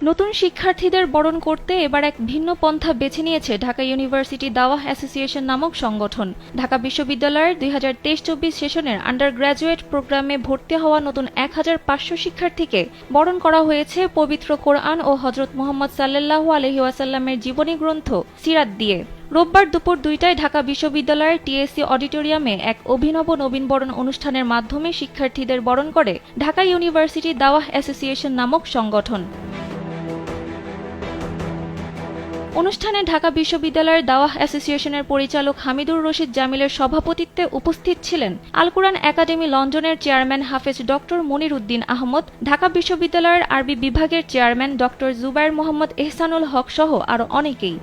নতুন শিক্ষার্থীদের বরণ করতে এবার এক ভিন্ন পন্থা বেছে নিয়েছে ঢাকা ইউনিভার্সিটি দাওয়াহ অ্যাসোসিয়েশন নামক সংগঠন। ঢাকা বিশ্ববিদ্যালয়ের ২০২৩-২৪ সেশনের আন্ডার গ্র্যাজুয়েট প্রোগ্রামে ভর্তি হওয়া নতুন ১৫০০ শিক্ষার্থীকে বরণ করা হয়েছে পবিত্র কোরআন ও হযরত মুহাম্মদ সাল্লাল্লাহু আলাইহি ওয়াসাল্লামের জীবনী গ্রন্থ সিরাত দিয়ে। রোববার দুপুর ২টায় ঢাকা বিশ্ববিদ্যালয়ের টিএসসি অডিটোরিয়ামে এক অভিনব নবীনবরণ অনুষ্ঠানের মাধ্যমে শিক্ষার্থীদের বরণ করে ঢাকা ইউনিভার্সিটি দাওয়াহ অ্যাসোসিয়েশন নামক সংগঠন। অনুষ্ঠানে ঢাকা বিশ্ববিদ্যালয়ের দাওয়াহ অ্যাসোসিয়েশনের পরিচালক হামিদুর রশিদ জামিলের সভাপতিত্বে উপস্থিত ছিলেন আল কুরআন একাডেমি লন্ডনের চেয়ারম্যান হাফেজ ডক্টর মনির উদ্দিন আহমদ, ঢাকা বিশ্ববিদ্যালয়ের আরবি বিভাগের চেয়ারম্যান ডক্টর জুবায়ের মোহাম্মদ এহসানুল হক সহ আরও অনেকেই।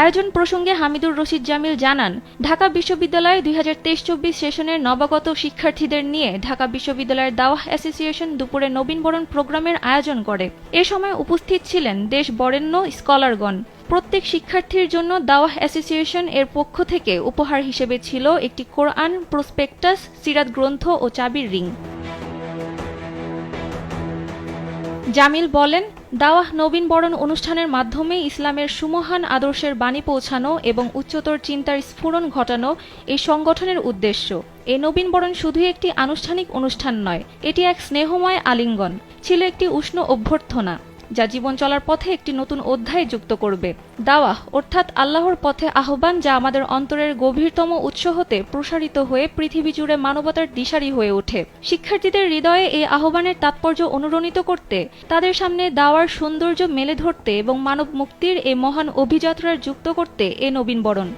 আয়োজন প্রসঙ্গে হামিদুর রশিদ জামিল জানান, ঢাকা বিশ্ববিদ্যালয়ে ২০২৩-২৪ সেশনের নবাগত শিক্ষার্থীদের নিয়ে ঢাকা বিশ্ববিদ্যালয়ের দাওয়াহ অ্যাসোসিয়েশন দুপুরে নবীনবরণ প্রোগ্রামের আয়োজন করে। এ সময় উপস্থিত ছিলেন দেশ বরেণ্য স্কলারগণ। প্রত্যেক শিক্ষার্থীর জন্য দাওয়াহ অ্যাসোসিয়েশন এর পক্ষ থেকে উপহার হিসেবে ছিল একটি কোরআন প্রসপেক্টাস, সিরাত গ্রন্থ ও চাবির রিং। জামিল বলেন, দাওয়াহ নবীনবরণ অনুষ্ঠানের মাধ্যমে ইসলামের সুমহান আদর্শের বাণী পৌঁছানো এবং উচ্চতর চিন্তার স্ফুরণ ঘটানো এই সংগঠনের উদ্দেশ্য। এই নবীনবরণ শুধুই একটি আনুষ্ঠানিক অনুষ্ঠান নয়, এটি এক স্নেহময় আলিঙ্গন, ছিল একটি উষ্ণ অভ্যর্থনা যা জীবন চলার পথে একটি নতুন অধ্যায় যুক্ত করবে। দাওয়াহ অর্থাৎ আল্লাহর পথে আহ্বান, যা আমাদের অন্তরের গভীরতম উৎস হতে প্রসারিত হয়ে পৃথিবী জুড়ে মানবতার দিশারি হয়ে ওঠে। শিক্ষার্থীদের হৃদয়ে এই আহ্বানের তাৎপর্য অনুরণিত করতে, তাদের সামনে দাওয়ার সৌন্দর্য মেলে ধরতে এবং মানব মুক্তির এই মহান অভিযাত্রার যুক্ত করতে এ নবীনবরণ।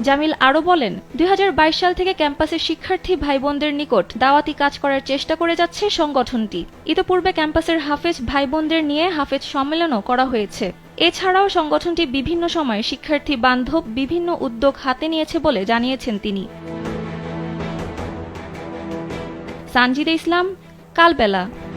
জামিল আরও বলেন, ২০২২ সাল থেকে ক্যাম্পাসের শিক্ষার্থী ভাইবোনদের নিকট দাওয়াতি কাজ করার চেষ্টা করে যাচ্ছে সংগঠনটি। ইতোপূর্বে ক্যাম্পাসের হাফেজ ভাইবোনদের নিয়ে হাফেজ সম্মেলনও করা হয়েছে। এছাড়াও সংগঠনটি বিভিন্ন সময়ে শিক্ষার্থী বান্ধব বিভিন্ন উদ্যোগ হাতে নিয়েছে বলে জানিয়েছেন তিনি। সানজিদা ইসলাম, কালবেলা।